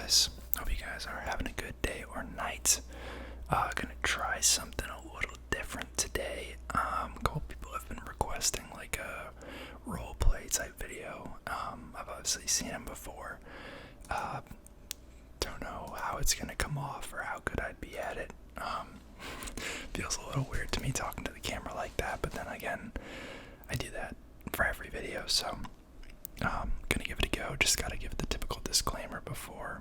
guys? Hope you guys are having a good day or night. Gonna try something a little different today. A couple people have been requesting like a roleplay type video. I've obviously seen them before. Don't know how it's gonna come off or how good I'd be at it. Feels a little weird to me talking to the camera like that, but then again, I do that for every video, so gonna give it a go. Just gotta give the typical disclaimer before.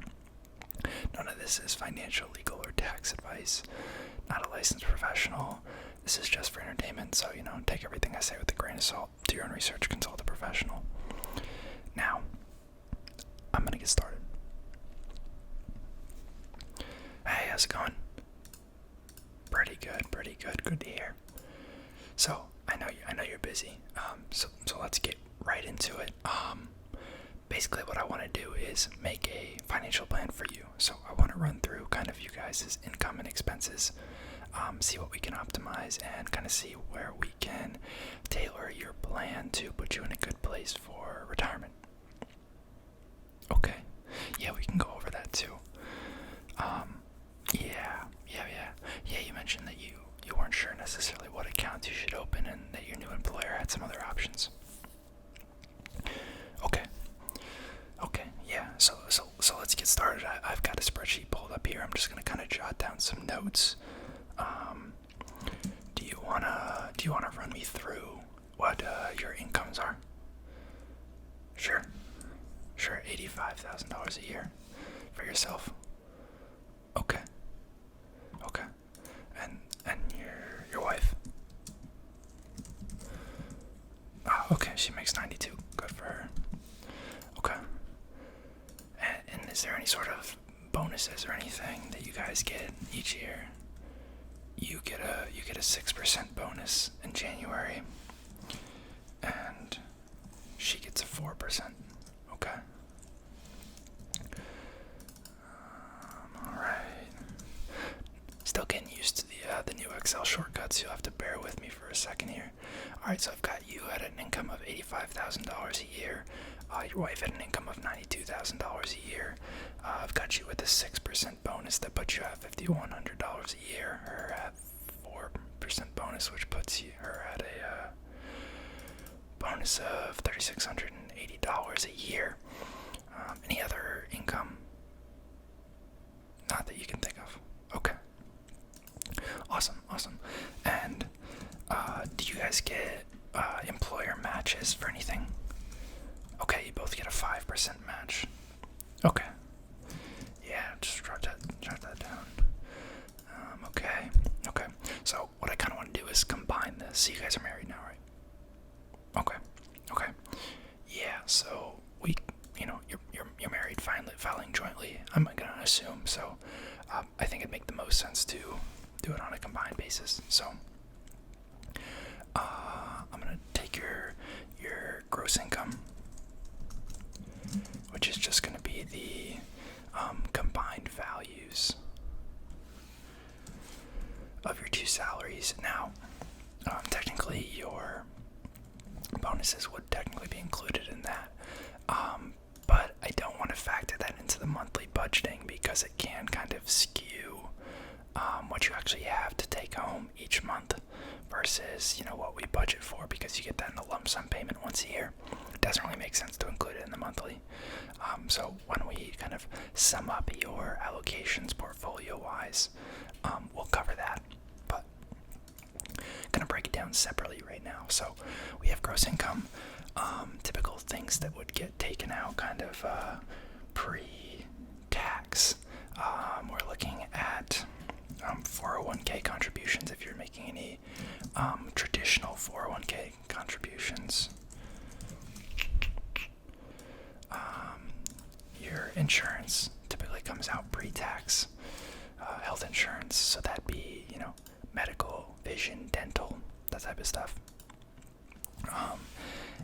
None of this is financial, legal, or tax advice. Not a licensed professional. This is just for entertainment, so take everything I say with a grain of salt. Do your own research, consult a professional. Now, I'm gonna get started. Hey, how's it going? Pretty good. Good to hear. So I know you're busy. So let's get right into it. Basically what I want to do is make a financial plan for you. So I want to run through kind of you guys' income and expenses, see what we can optimize, and kind of see where we can tailor your plan to put you in a good place for retirement. Okay. Yeah, we can go over that too. Yeah, you mentioned that you weren't sure necessarily what accounts you should open and that your new employer had some other options. Okay, yeah, so let's get started. I've got a spreadsheet pulled up here. I'm just gonna kind of jot down some notes. Do you wanna run me through what your incomes are? Sure, $85,000 a year for yourself. Okay, and your wife? Oh, okay, she makes 92. Good for her. Okay. And is there any sort of bonuses or anything that you guys get each year? You get a 6% bonus in January, and she gets a 4%. Okay. All right. Still getting used to the new Excel shortcuts. You'll have to bear with me for a second here. All right, so I've got you at an income of $85,000 a year. Your wife at an income of $92,000 a year. I've got you with a 6% bonus that puts you at $5,100 a year. Her at 4% bonus, which puts her at a bonus of $3,680 a year. Any other income? Not that you can think of. Okay. Awesome. And do you guys get employer matches for anything? Okay, you both get a 5% match. Okay. Yeah, just jot that down. Okay. So what I kind of want to do is combine this. So you guys are married now, right? Okay. Yeah. So you're married, filing jointly. I'm gonna assume. So I think it'd make the most sense to do it on a combined basis. So I'm gonna take your gross income, which is just gonna be the combined values of your two salaries. Now, technically your bonuses would technically be included in that, but I don't want to factor that into the monthly budgeting because it can kind of skew what you actually have to take home each month versus what we budget for, because you get that in a lump sum payment once a year. It doesn't really make sense to include it in the monthly. So when we kind of sum up your allocations portfolio wise, we'll cover that, but gonna break it down separately right now. So we have gross income, typical things that would get taken out kind of pre-tax. We're looking at 401k contributions if you're making any traditional 401k contributions. Your insurance typically comes out pre-tax. Health insurance, so that'd be medical, vision, dental, that type of stuff.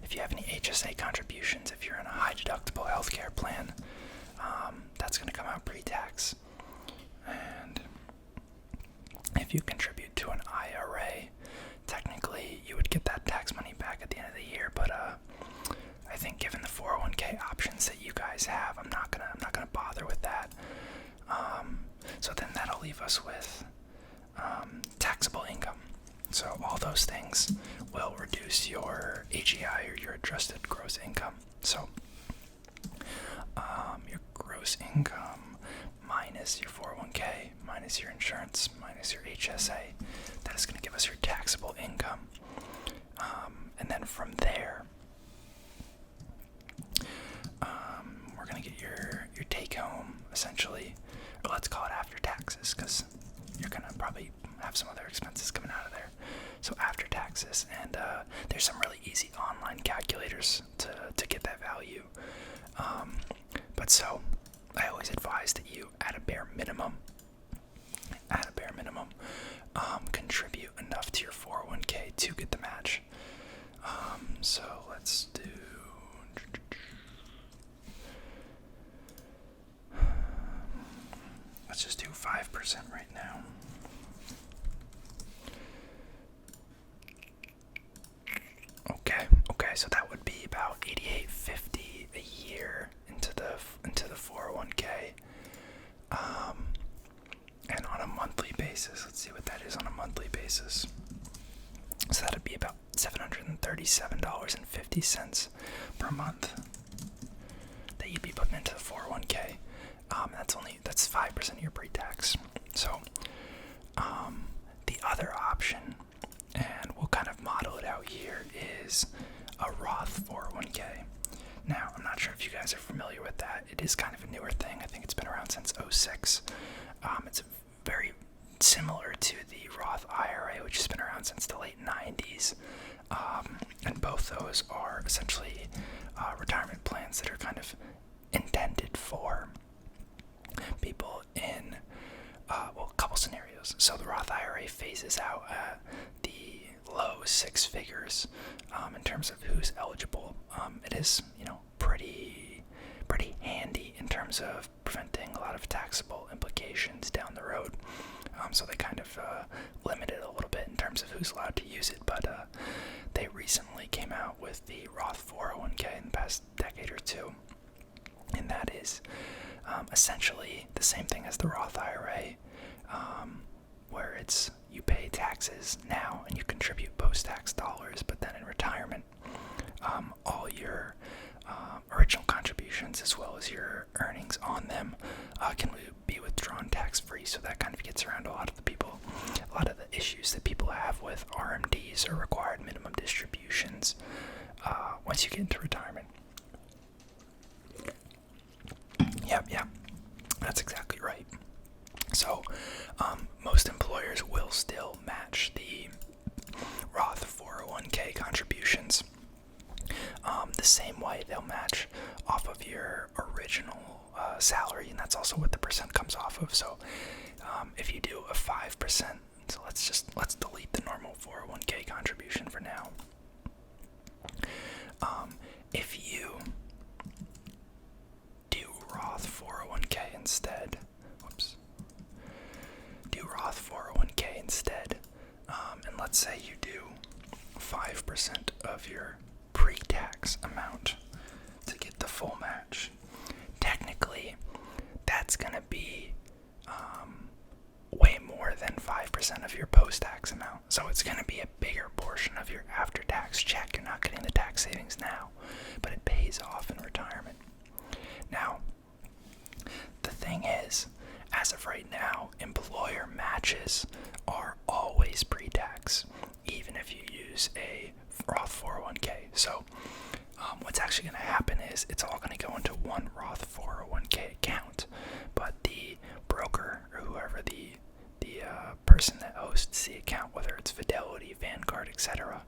If you have any HSA contributions, if you're in a high deductible healthcare plan, that's going to come out pre-tax. And if you contribute to an IRA, technically you would get that tax money back at the end of the year, but I think given the 401k options that you guys have, I'm not gonna bother with that. So then that'll leave us with taxable income. So all those things will reduce your AGI, or your adjusted gross income. So your gross income minus your 401k, minus your insurance, minus your HSA, that is going to give us your taxable income. And then from there, we're going to get your take home, essentially, or let's call it after taxes, because you're going to probably have some other expenses coming out of there. So after taxes, and there's some really easy online calculators to get that value. But so I always advise that you, at a bare minimum, contribute enough to your 401k to get the match. So let's just do 5% right now. Okay, so that would be about $88.50 a year into the 401k. And on a monthly basis, let's see what that is on a monthly basis. So that'd be about $737.50 per month that you'd be putting into the 401k. That's 5% of your pre-tax. So the other option, and we'll kind of model it out here, is a Roth 401k. Now, I'm not sure if you guys are familiar with that. It is kind of a newer thing. I think it's been around since 2006. It's very similar to the Roth IRA, which has been around since the late 90s. And both those are essentially retirement plans that are kind of intended for people in, a couple scenarios. So the Roth IRA phases out at the low six figures in terms of who's eligible. It is, pretty handy in terms of preventing a lot of taxable implications down the road. So they kind of limit it a little bit in terms of who's allowed to use it, but they recently came out with the Roth 401k in the past decade or two, and that is essentially the same thing as the Roth IRA, where it's you pay taxes now and you contribute post-tax dollars, but then in retirement, all your original contributions as well as your earnings on them can be withdrawn tax-free. So that kind of gets around a lot of the issues that people have with RMDs, or required minimum distributions, once you get into retirement. Yep, that's exactly right. So most employers will still match the Roth 401k contributions the same way they'll match off of your original salary, and that's also what the percent comes off of. So if you do a 5%, so let's delete the normal 401k contribution for now. If you do Roth 401k instead, and let's say you do 5% of your pre-tax amount to get the full match. Technically, that's going to be way more than 5% of your post-tax amount. So it's going to be a bigger portion of your after-tax check. You're not getting the tax savings now, but it pays off in retirement. Now, the thing is, as of right now, employer matches are always pre-tax, even if you use a Roth 401k. So what's actually going to happen is it's all going to go into one Roth 401k account, but the broker, or whoever the person that hosts the account, whether it's Fidelity, Vanguard, etc.,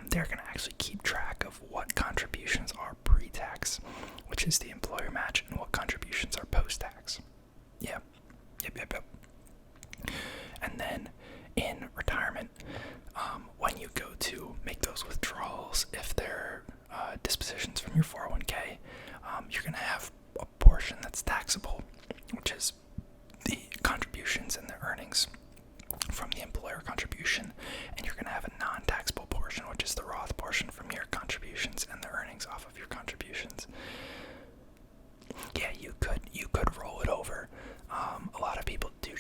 they're going to actually keep track of what contributions are pre-tax, which is the employer match, and what contributions are post-tax. Yep. And then in retirement, when you go to make those withdrawals, if they're dispositions from your 401k, you're going to have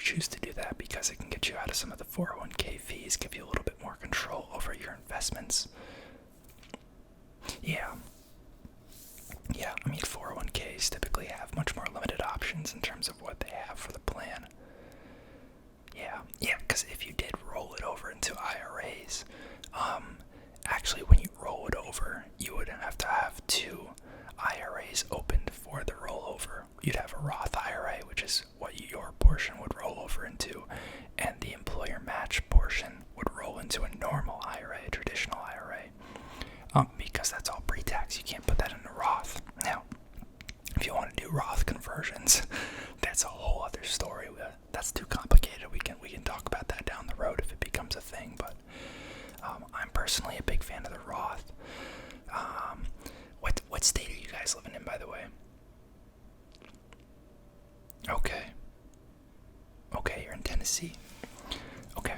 choose to do that because it can get you out of some of the 401k fees, give you a little bit more control over your investments. Yeah. Yeah, I mean, 401ks typically have much more limited options in terms of what they have for the plan. Yeah, because if you did roll it over into IRAs, actually when you roll it over, you would have to have 2 IRAs opened for the rollover. You'd have a Roth IRA, which is what your portion would roll over into, and the employer match portion would roll into a normal IRA, a traditional IRA. Because that's all pre-tax, you can't put that in a Roth. Now, if you want to do Roth conversions, that's a whole other story. That's too complicated. We can talk about that down the road if it becomes a thing. But I'm personally a big fan of the Roth. What state are you guys living in, by the way? Okay, you're in Tennessee. Okay.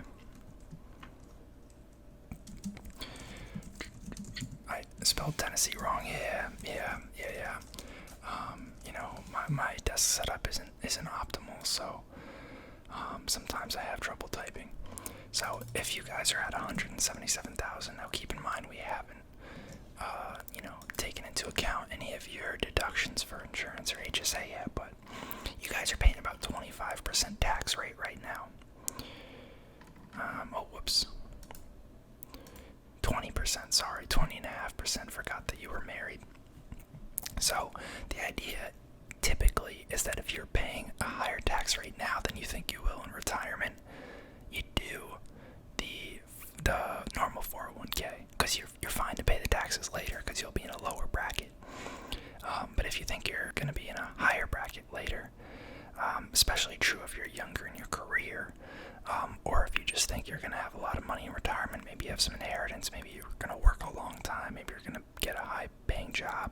I spelled Tennessee wrong. Yeah. My desk setup isn't optimal, so sometimes I have trouble typing. So if you guys are at 177,000, now keep in mind we haven't taken into account any of your deductions for insurance or HSA yet, but you guys are paying about 25% tax rate right now. 20%, sorry, 20.5%, forgot that you were married. So the idea typically is that if you're paying a higher tax rate now than you think you will in retirement, you do the normal 401k, because you're fine to pay the taxes later because you'll be in a lower bracket. But if you think you're going to be in a higher bracket later, especially true if you're younger in your career, or if you just think you're going to have a lot of money in retirement, maybe you have some inheritance, maybe you're going to work a long time, maybe you're going to get a high-paying job,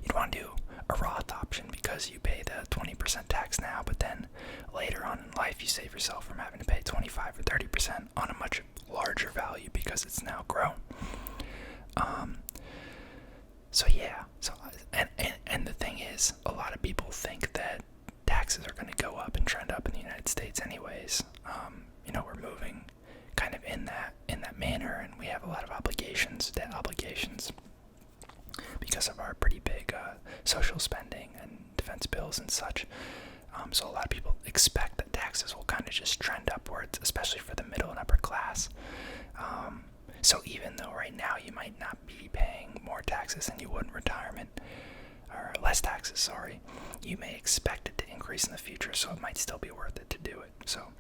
you'd want to do a Roth option because you pay the 20% tax now, but then later on in life you save yourself from having to pay 25 or 30% on a much larger value because it's now grown. And the thing is, a lot of people think that taxes are going to go up and trend up in the United States anyways. We're moving kind of in that manner, and we have a lot of debt obligations, because of our pretty big social spending and defense bills and such. So a lot of people expect that taxes will kind of just trend upwards, especially for the middle and upper class. So even though right now you might not be paying more taxes than you would in retirement, or less taxes, sorry, you may expect it to increase in the future, so it might still be worth it to do it. So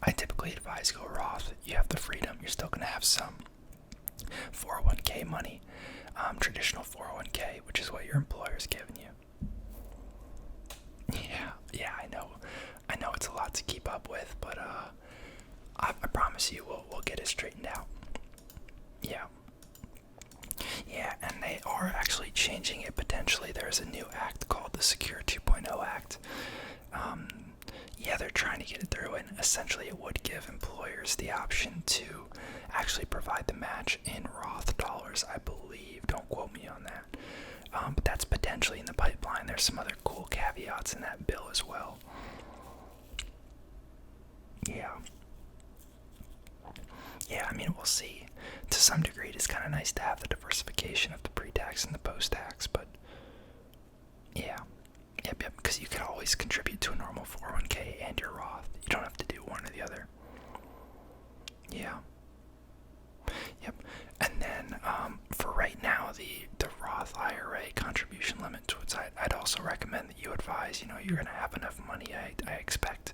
I typically advise go Roth. You have the freedom. You're still going to have some 401k money, traditional 401k, which is what your employer's giving you. Yeah, I know it's a lot to keep up with, but I promise you we'll get it straightened out. Yeah, and they are actually changing it potentially. There's a new act called the Secure 2.0 Act. They're trying to get it through, and essentially it would give employers the option to actually provide the match in Roth dollars, I believe. Don't quote me on that. But that's potentially in the pipeline. There's some other cool caveats in that bill as well. Yeah, I mean, we'll see. To some degree, it's kind of nice to have the diversification of the pre-tax and the post-tax, but yeah. Yep, because you can always contribute to a normal 401k and your Roth. You don't have to do one or the other. Yeah. Yep. And then for right now, the Roth IRA contribution limit, which I'd also recommend that you advise, you're going to have enough money, I expect,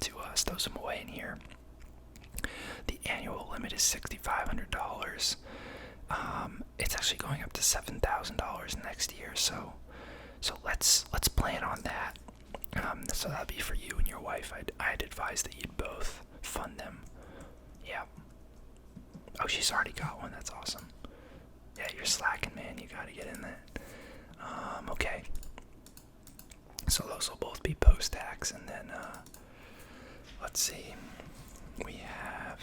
to stow some away in here. The annual limit is $6,500. It's actually going up to $7,000 next year, so let's plan on that. So that'd be for you and your wife. I'd advise that you'd both fund them. Yeah. Oh, she's already got one. That's awesome. Yeah, you're slacking, man. You gotta get in that. Okay. So those will both be post-tax, and then let's see. We have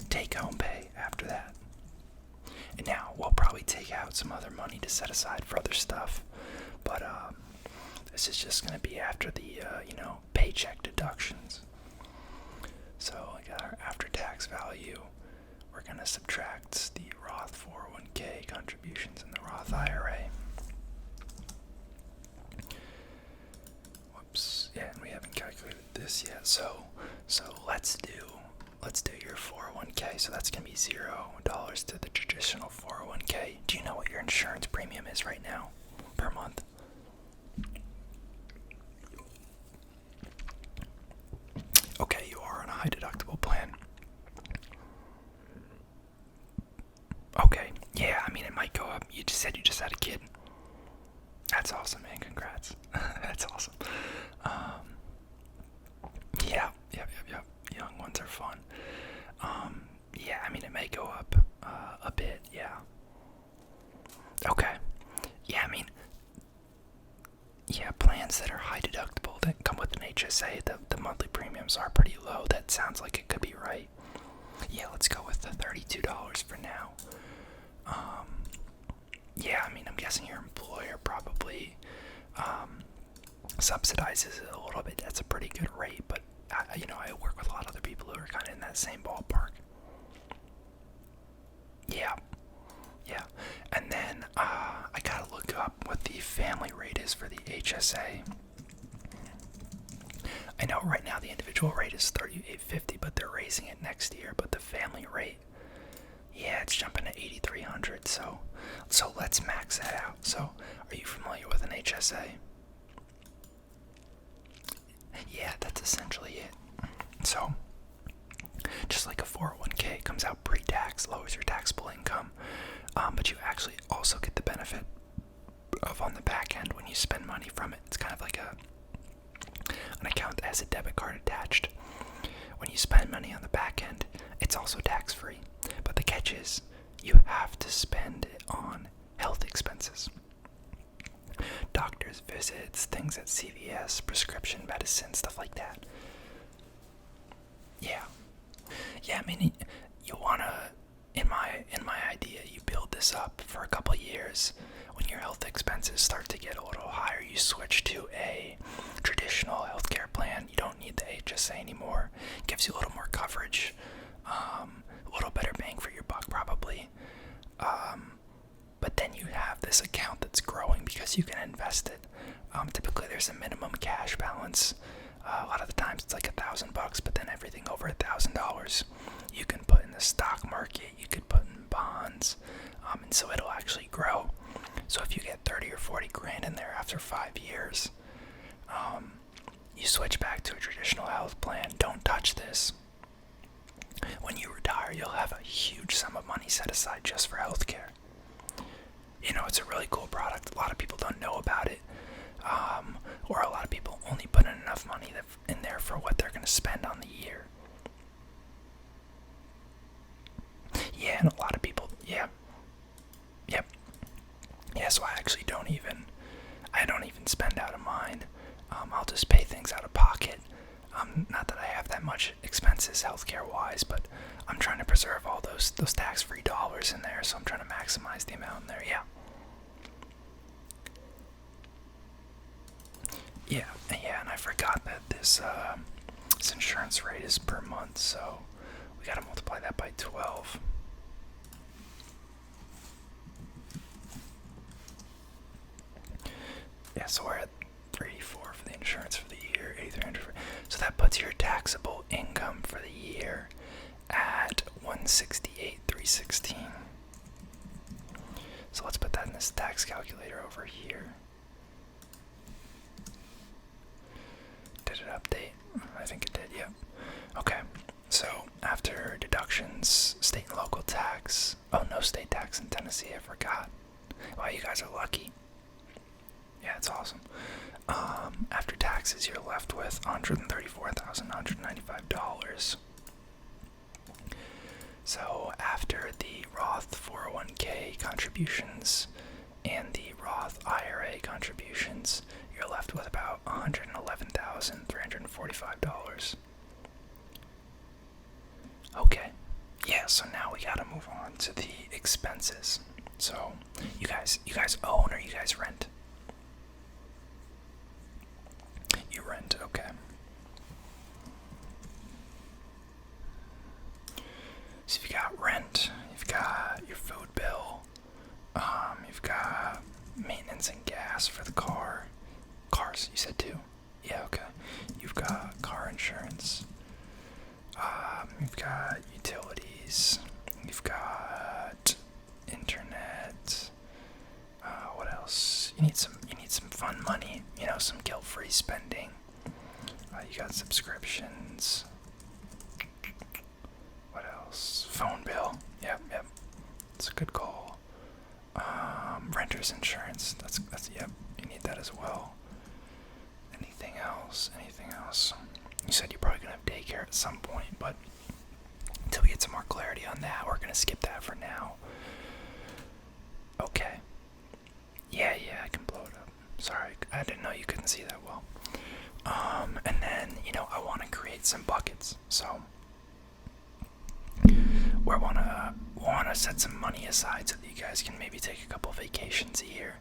take-home pay after that. And now we'll probably take out some other money to set aside for other stuff, but This is just going to be after the, paycheck deductions. So I got our after-tax value. We're going to subtract the Roth 401k contributions and the Roth IRA. Whoops. Yeah, and we haven't calculated this yet. So let's do your 401k. So that's going to be $0 to the traditional 401k. Do you know what your insurance premium is right now per month? Okay, you are on a high deductible plan. Okay, yeah, I mean, it might go up. You just said you just had a kid. That's awesome, man. Congrats. That's awesome. Yeah. Young ones are fun. Yeah, I mean, it may go up a bit, yeah. Okay. Yeah, I mean, yeah, plans that are high deductible that come with an HSA, the monthly premiums are pretty low. That sounds like it could be right. Yeah, let's go with the $32 for now. Yeah, I mean, I'm guessing your employer probably subsidizes it a little bit. That's a pretty good rate, but I work with a lot of other people who are kind of in that same ballpark. Yeah. And then I gotta look up what the family rate is for the HSA. I know right now the individual rate is $3,850, but they're raising it next year. But the family rate, yeah, it's jumping to $8,300. So let's max that out. So, are you familiar with an HSA? Yeah, that's essentially it. So, just like a 401k comes out pre-tax, lowers your taxable income, but you actually also get the benefit of on the back end when you spend money from it. It's kind of like an account that has a debit card attached. When you spend money on the back end, it's also tax-free. But the catch is, you have to spend it on health expenses. Doctor's visits, things at CVS, prescription medicine, stuff like that. Yeah, I mean, you wanna, in my idea, you build this up for a couple years. When your health expenses start to get a little higher, you switch to a traditional healthcare plan. You don't need the HSA anymore. It gives you a little more coverage, a little better bang for your buck probably. But then you have this account that's growing because you can invest it. Typically there's a minimum cash balance. A lot of the times it's like $1,000, but then everything over $1,000 you can put in the stock market, you could put in bonds, and so it'll actually grow. So if you get 30 or 40 grand in there after 5 years, you switch back to a traditional health plan. Don't touch this. When you retire, you'll have a huge sum of money set aside just for healthcare. It's a really cool product. A lot of people don't know about it, or a lot of people only put in enough money in there for what they're going to spend on the year. Yeah, and a lot of people, yep. Yeah, so I actually don't even spend out of mine. I'll just pay things out of pocket. Not that I have that much expenses healthcare-wise, but I'm trying to preserve all those tax-free dollars in there, so I'm trying to maximize the amount in there, yeah. Yeah, and I forgot that this insurance rate is per month, so we gotta multiply that by 12. Yeah, so we're at $384 for the insurance for the year, $8,300. So that puts your taxable income for the year at $168,316. So let's put that in this tax calculator over here. Did it update? I think it did, yep. Okay, so after deductions, state and local tax. Oh, no state tax in Tennessee, I forgot. Wow, you guys are lucky. Yeah, it's awesome. After taxes, you're left with $134,195. So after the Roth 401k contributions and the Roth IRA contributions, you're left with about $111,345. Okay. Yeah, so now we gotta move on to the expenses. So, you guys own or you guys rent? gas for the car. Cars, you said two? Yeah, okay. You've got car insurance. You've got utilities. You've got internet. What else? You need some fun money. You know, some guilt-free spending. You got subscriptions. What else? Phone bill. Yep. It's a good call. Renter's insurance. That's yep. You need that as well. Anything else? You said you're probably gonna have daycare at some point, but until we get some more clarity on that, we're gonna skip that for now. Okay. Yeah, I can blow it up. Sorry, I didn't know you couldn't see that well. And then, I want to create some buckets, so we wanna set some money aside so that you guys can maybe take a couple vacations a year.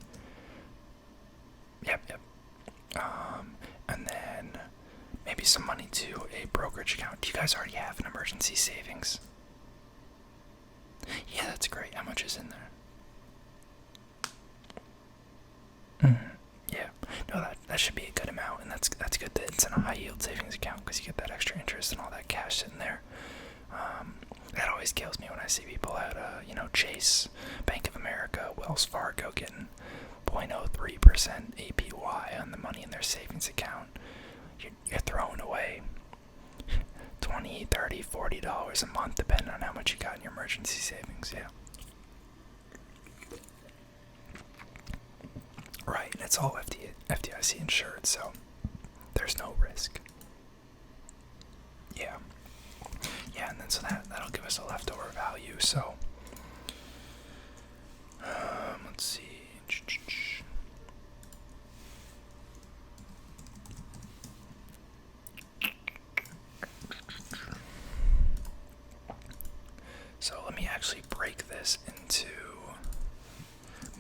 Yep. And then maybe some money to a brokerage account. Do you guys already have an emergency savings? Yeah, that's great. How much is in there? Yeah. No, that should be a good amount, and that's good that it's in a high yield savings account because you get that extra interest and all that cash sitting there. That always kills me when I see people at Chase, Bank of America, Wells Fargo getting 0.03% APY on the money in their savings account. You're throwing away $20, $30, $40 a month depending on how much you got in your emergency savings. Yeah. Right, and it's all FDIC insured, so there's no risk. Yeah, and then so that'll give us a leftover value. So, let's see. So let me actually break this into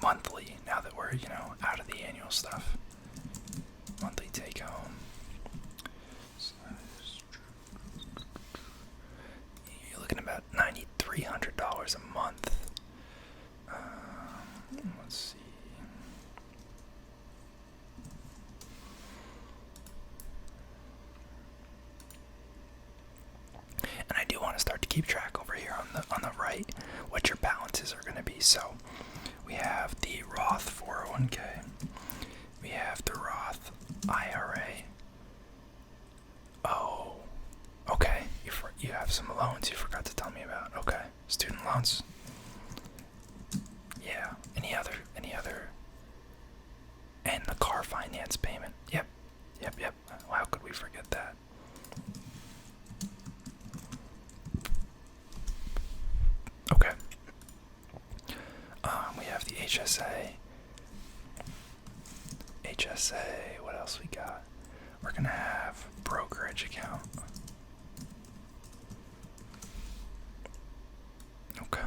monthly, now that we're, out of the annual stuff. Monthly take home. You're looking at about $9,300 a month. Let's see. And I do want to start to keep track over here on the right what your balances are going to be. So we have the Roth 401k. We have the Roth IRA. Oh, okay. You have some loans you forgot to tell me about. Okay, student loans. Yeah. Any other? And the car finance payment. Yep. How could we forget that? Okay. We have the HSA. What else we got? We're gonna have brokerage account. Okay.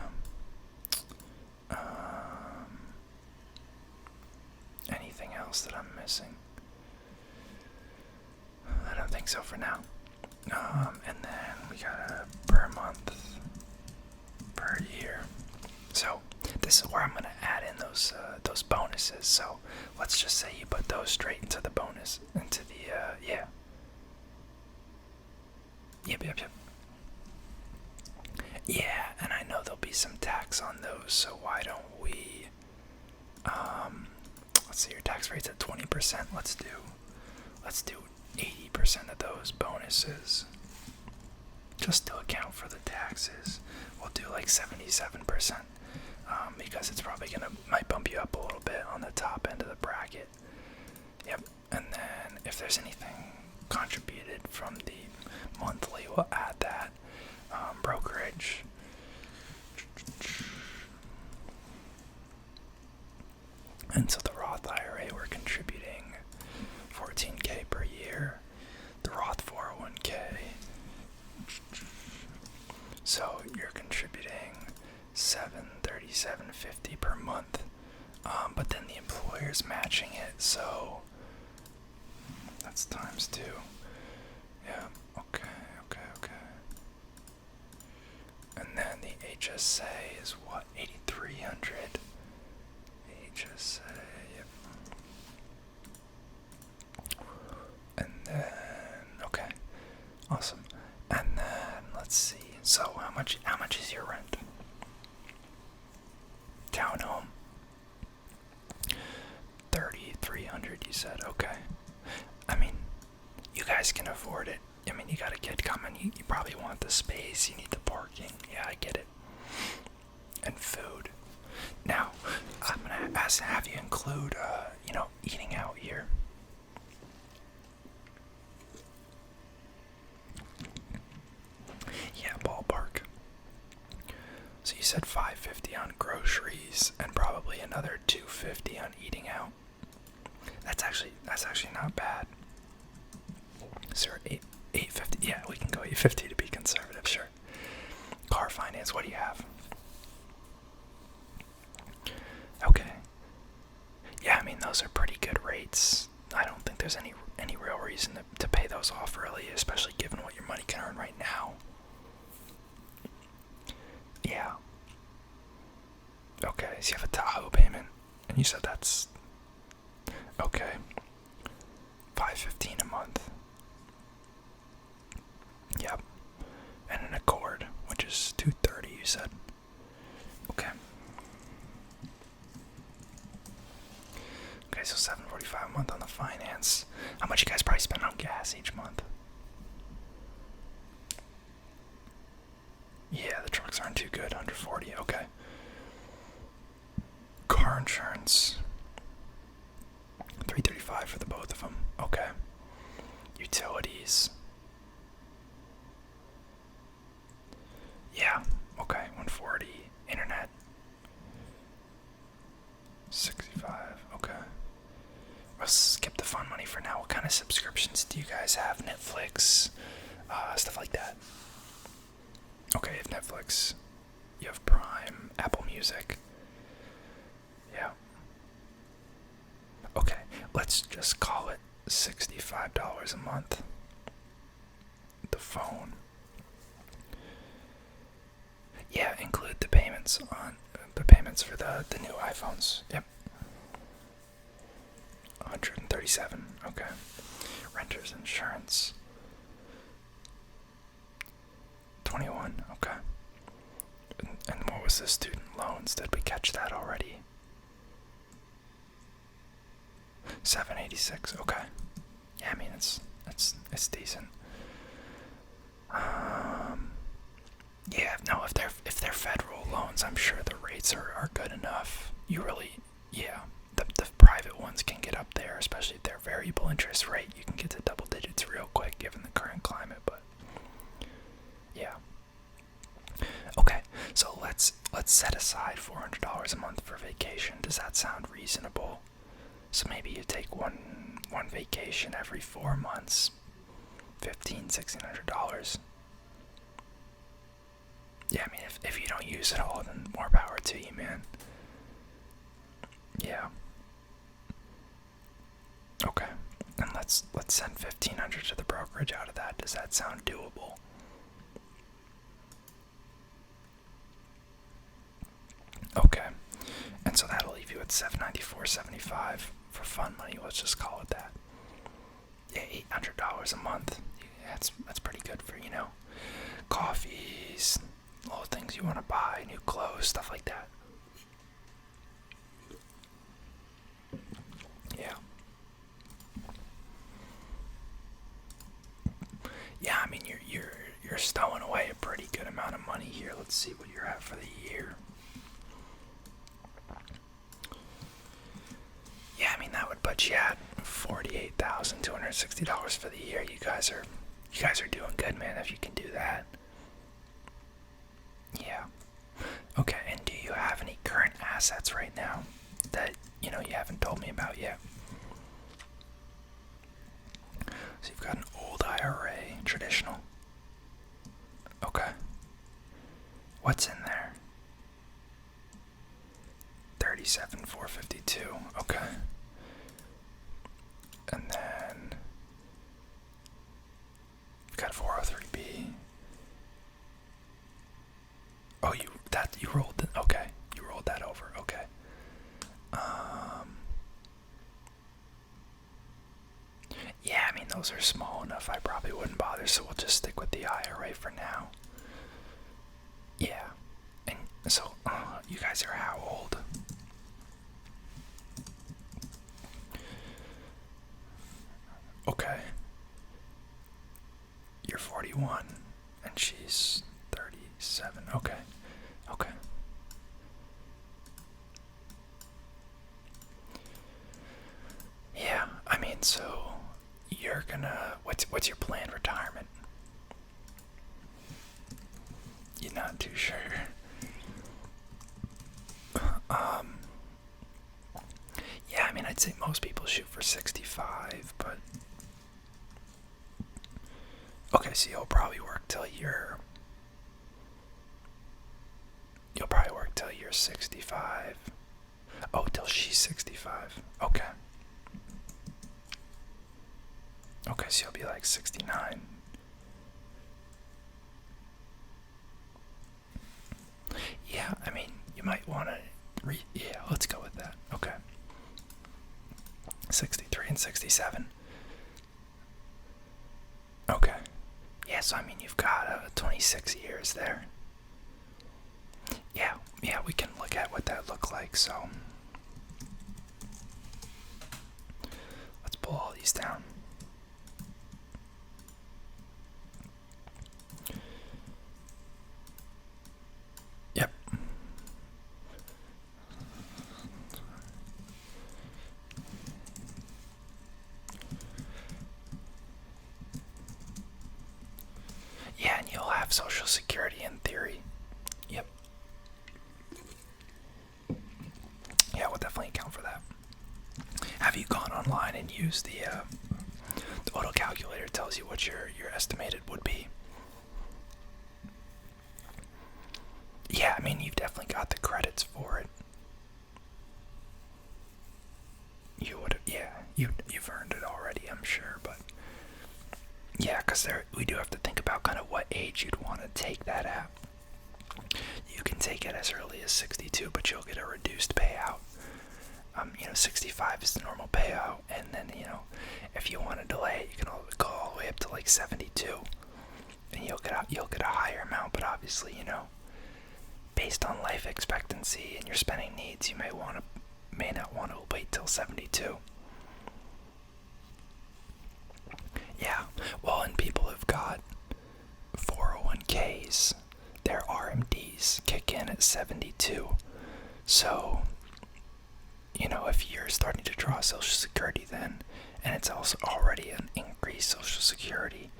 Anything else that I'm missing? I don't think so for now. And then we got a per month, per year. So this is where I'm gonna add in those bonuses. So let's just say you put those straight into the bonus, into the yeah. Yep. Yeah, and I know there'll be some tax on those. So why don't we? Let's see, your tax rate's at 20%. Let's do 80% of those bonuses, just to account for the taxes. We'll do like 77%, because it's probably might bump you up a little bit on the top end of the bracket. Yep. And then if there's anything contributed from the monthly, we'll add that. Brokerage. And so the Roth IRA, we're contributing $14K per year. The Roth 401K. So you're contributing $737.50 per month. But then the employer's matching it, so that's times 2. Yeah, okay. And then the HSA is what? $8,300. HSA, yep. you said. Okay. I mean, you guys can afford it. I mean, you got a kid coming. You probably want the space. You need the parking. Yeah, I get it. And food. Now, I'm gonna have you include, eating out here. Yeah, ballpark. So you said $5.50 on groceries and probably another $2.50 on eating out. That's actually not bad. Sir, $8.50. Yeah, we can go $8.50 to be conservative. Sure. Car finance. What do you have? Okay. Yeah, I mean those are pretty good rates. I don't think there's any real reason to pay those off early, especially given what your money can earn right now. Yeah. Okay, so you have a Tahoe payment, and you said that's okay. $5.15 a month. Yep. And an Accord, which is $2.30. You said. Okay. Okay, so $7.45 a month on the finance. How much you guys probably spend on gas each month? Yeah, the trucks aren't too good. Under 40. Okay. Car insurance. $335 for the both of them. Okay. Utilities. Yeah. Okay. $140. Internet. $65. Okay. Let's skip the fun money for now. What kind of subscriptions do you guys have? Netflix, stuff like that. Okay, you have Netflix. You have Prime, Apple Music. Yeah. Okay, let's just call it $65 a month. The phone. Yeah, include the payments for the new iPhones. Yep. 137. Okay. Renter's insurance. 21. Okay. And what was the student loans? Did we catch that already? 786. Okay. Yeah, I mean it's decent. Yeah, no, if they're federal loans, I'm sure the rates are good enough. The private ones can get up there, especially if they're variable interest rate. You can get to double digits real quick given the current climate, but yeah. Okay, so let's set aside $400 a month for vacation. Does that sound reasonable? So maybe you take one vacation every 4 months, $1,600. Yeah, I mean, if you don't use it all, then more power to you, man. Yeah. Okay, and let's send $1,500 to the brokerage out of that. Does that sound doable? Okay, and so that'll leave you at $794.75 for fun money. Let's just call it that. Yeah, $800 a month. Yeah, that's pretty good for coffees, little things you want to buy, new clothes, stuff like that. Yeah. Yeah, I mean you're stowing away a pretty good amount of money here. Let's see what you're at for the year. Yeah, I mean that would put you at $48,260 for the year. You guys are doing good, man, if you can do that. Yeah. Okay, and do you have any current assets right now that you haven't told me about yet? So you've got an old IRA, traditional. Okay. What's in there? $37,452. Okay. And then you've got 403B. Oh, you rolled it. Okay, you rolled that over. Okay. Yeah, I mean those are small enough. I probably wouldn't bother, so we'll just stick with the IRA for now. Yeah, and so you guys are how old? Okay. You're 41, and she's 37. Okay. Okay. Yeah, I mean, so you're gonna. What's your planned retirement? You're not too sure. Um. Yeah, I mean, I'd say most people shoot for 65, but okay, so you'll probably work till you're 65. Oh, till she's 65. Okay. Okay, so you'll be like 69. Yeah, I mean, you might want to yeah, let's go with that. Okay. 63 and 67. Okay. Yeah, so I mean, you've got 26 years there. Yeah, we can look at what that looked like, so let's pull all these down. Yep. Yeah, and you'll have Social Security in theory. Yep. Yeah, we'll definitely account for that. Have you gone online and used the auto calculator? Tells you what your estimated would be. Yeah, I mean, you've definitely got the credits for it. You would have, yeah, you've earned it already, I'm sure, but yeah, because we do have to think about kind of what age you'd want to take that at. You can take it as early as 62, but you'll get a reduced payout. 65 is the normal payout, and then, if you want to delay it, you can go all the way up to like 72, and you'll get a higher amount. But obviously, based on life expectancy and your spending needs, you may not want to wait till 72. Yeah, well, and people have got 401ks, their RMDs kick in at 72. So, if you're starting to draw Social Security then, and it's also already an increased Social Security,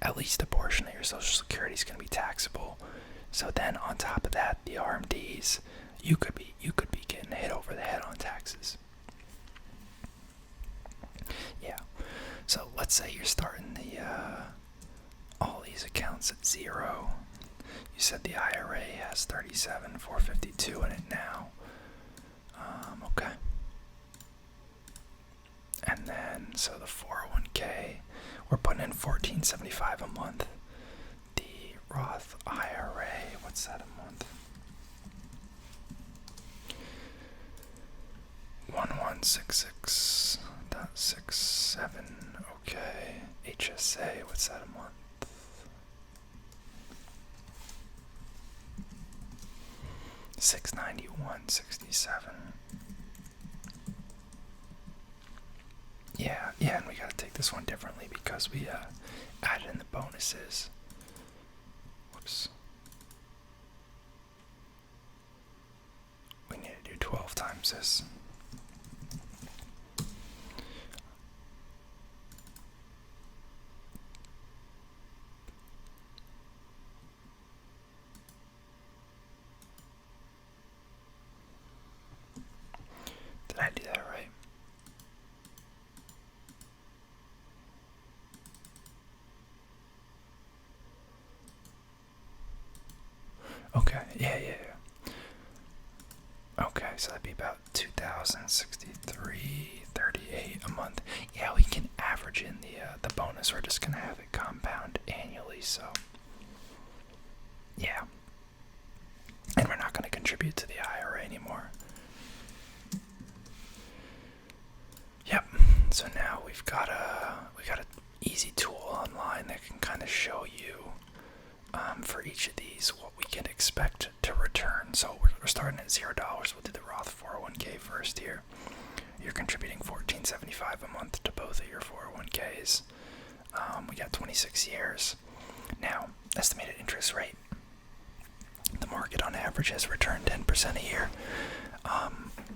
at least a portion of your Social Security is going to be taxable. So then on top of that, the RMDs, you could be getting hit over the head on taxes. Yeah. So let's say you're starting all these accounts at 0. You said the IRA has 37,452 in it now. Okay. And then, so the 401k, we're putting in $14.75 a month. The Roth IRA, what's that a month? 1166.67. Okay. HSA, what's that a month? $691.67. Yeah, and we gotta take this one differently because we added in the bonuses. Whoops. We need to do 12 times this. Did I do that right? Okay, yeah. Okay, so that'd be about $2,063.38 a month. Yeah, we can average in the bonus. We're just gonna have it compound annually, so yeah. And we're not gonna contribute to the IRA anymore. Yep. So now we got an easy tool online that can kind of show you for each of these what we can expect to return. So we're starting at $0. We'll do the Roth 401k first here. You're contributing $14.75 a month to both of your 401ks. 401ks. We got 26 years. Now, estimated interest rate. The market on average has returned 10% a year.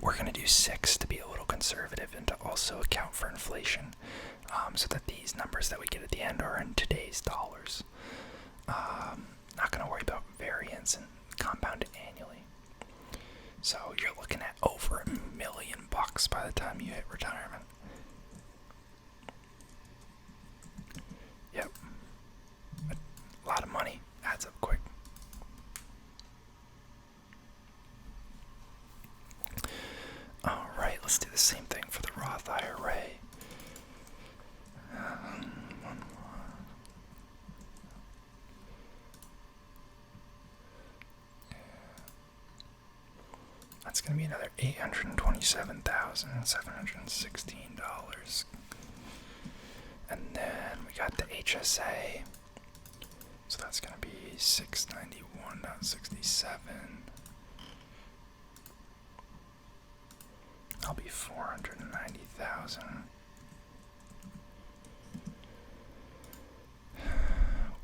We're going to do 6 to be a little conservative and to also account for inflation, so that these numbers that we get at the end are in today's dollars. Not going to worry about variance and compounded annually. So you're looking at over $1 million by the time you hit retirement. Yep. A lot of money adds up quick. Alright, let's do the same thing for the Roth IRA. That's going to be another $827,716. And then we got the HSA. So that's going to be $691.67. That'll be $490,000.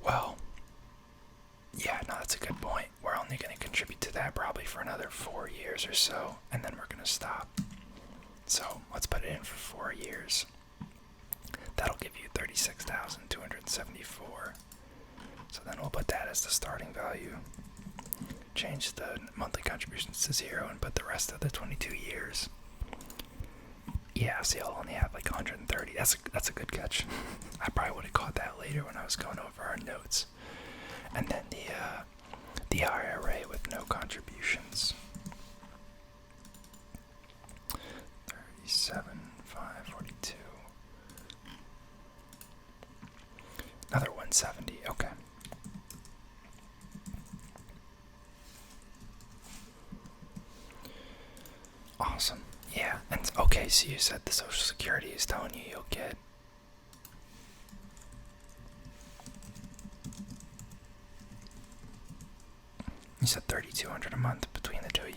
Well, yeah, no, that's a good point. We're only going to contribute to that probably for another 4 years or so, and then we're going to stop. So let's put it in for 4 years. That'll give you $36,274. So then we'll put that as the starting value. Change the monthly contributions to 0 and put the rest of the 22 years. Yeah, see, I'll only have like 130. That's a good catch. I probably would have caught that later when I was going over our notes. And then the IRA with no contributions. 37,542. Another 170. Okay. Awesome. Yeah. And okay, so you said the Social Security is telling you you'll get You said $3,200 a month between the two of you.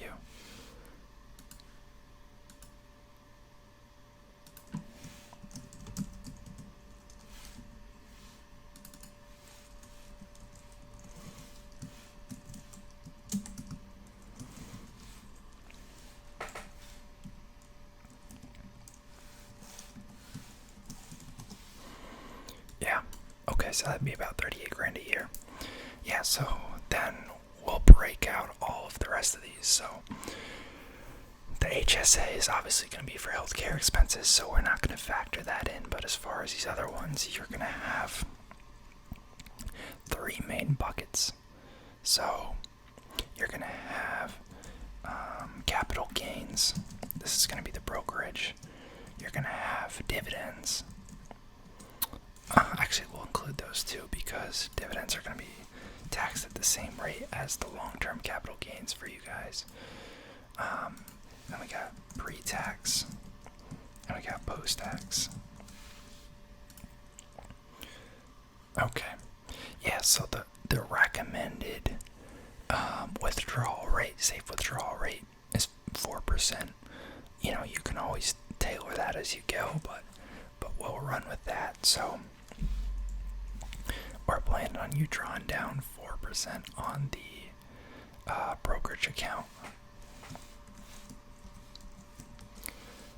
Yeah. Okay, so that'd be about 38 grand a year. Yeah, so then we'll break out all of the rest of these. So the HSA is obviously going to be for healthcare expenses, so we're not going to factor that in. But as far as these other ones, you're going to have 3 main buckets. So you're going to have capital gains. This is going to be the brokerage. You're going to have dividends. Actually, we'll include those too because dividends are going to be taxed at the same rate as the long-term capital gains for you guys. Then we got pre-tax and we got post-tax. Okay. Yeah, so the recommended withdrawal rate, safe withdrawal rate, is 4%. You know, you can always tailor that as you go, but we'll run with that. So we're planning on you drawing down 4% on the brokerage account.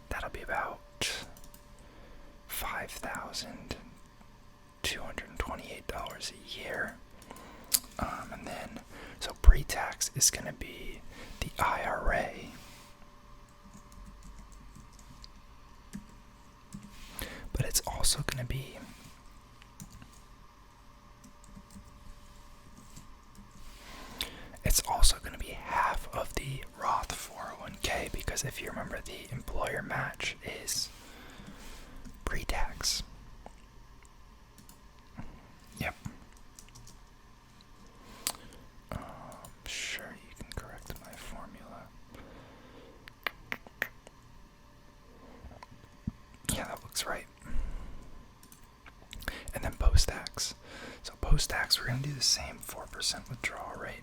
That'll be about $5,228 a year. And then, so pre-tax is going to be the IRA. But it's also going to be half of the Roth 401k, because if you remember, the employer match is pre-tax. Yep. Sure, you can correct my formula. Yeah, that looks right. And then post-tax. So post-tax, we're going to do the same 4% withdrawal rate.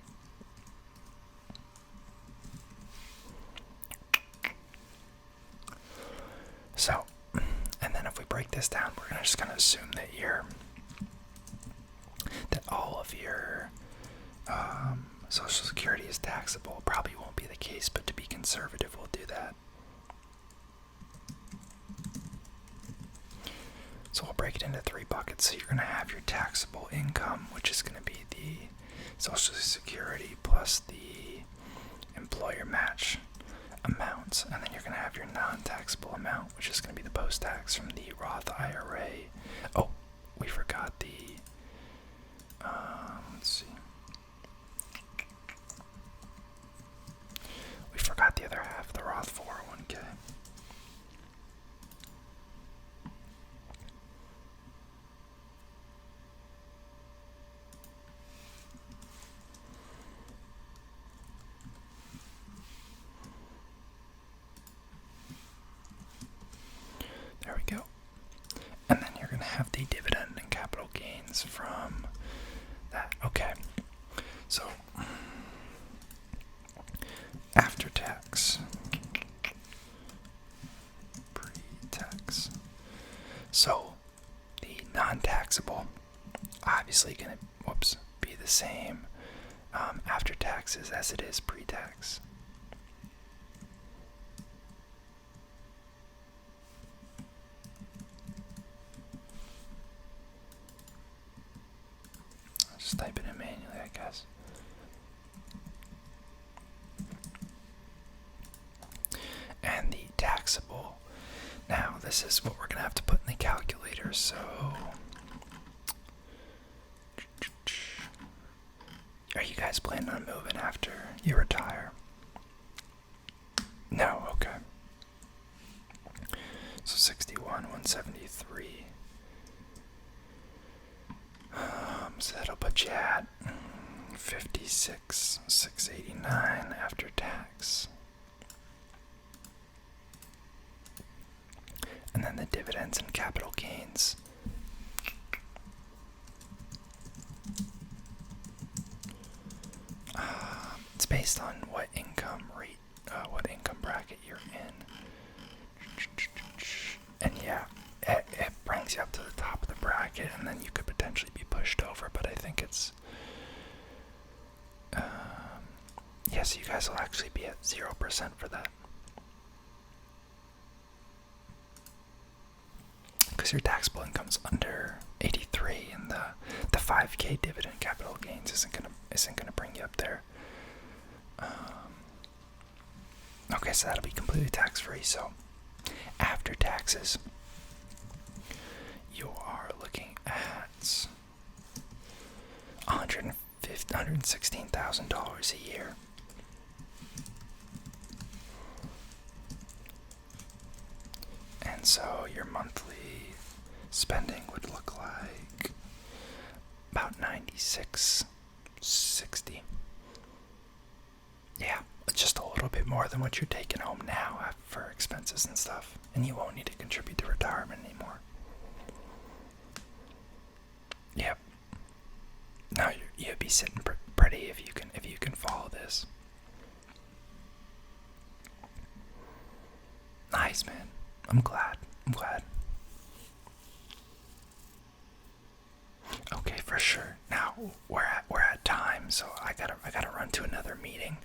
So, and then if we break break this down, we're just gonna assume that all of your Social Security is taxable. Probably won't be the case, but to be conservative, we'll do that. So we'll break it into 3 buckets. So you're going to have your taxable income, which is going to be the Social Security plus the employer match amounts. And then you're going to have your non-taxable amount, which is going to be the post-tax from the Roth IRA. Oh, we forgot the, let's see. We forgot the other half, the Roth 401k. There we go. And then you're going to have the dividend and capital gains from that. Okay. So, after tax, pre-tax. So, the non-taxable, obviously going to, be the same after taxes as it is pre-tax. Just type it in manually, I guess. And the taxable. Now, this is what we're going to have to put in the calculator, so... Are you guys planning on moving after you retire? No, okay. So 61, 173. So that'll put you at 56, 689 after tax. And then the dividends and capital gains. It's based on what income rate, what income bracket you're in. And yeah, it brings you up to the top of the bracket, and then you could potentially be pushed over, but I think it's... yeah, so you guys will actually be at 0% for that. Because your taxable income's under 83, and the 5K dividend capital gains isn't gonna bring you up there. Okay, so that'll be completely tax-free. So after taxes, you are looking at $116,000 a year. And so your monthly spending would look like about $96.60. Yeah, just a little bit more than what you're taking home now for expenses and stuff, and you won't need to contribute to retirement anymore. Yep. No, you'd be sitting pretty if you can follow this. Nice, man. I'm glad. Okay, for sure. Now we're at time, so I gotta run to another meeting.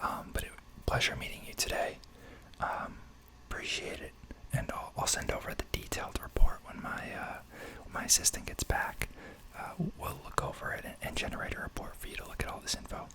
But it was a pleasure meeting you today. Appreciate it, and I'll send over the detailed report when my assistant gets back. We'll look over it and generate a report for you to look at all this info.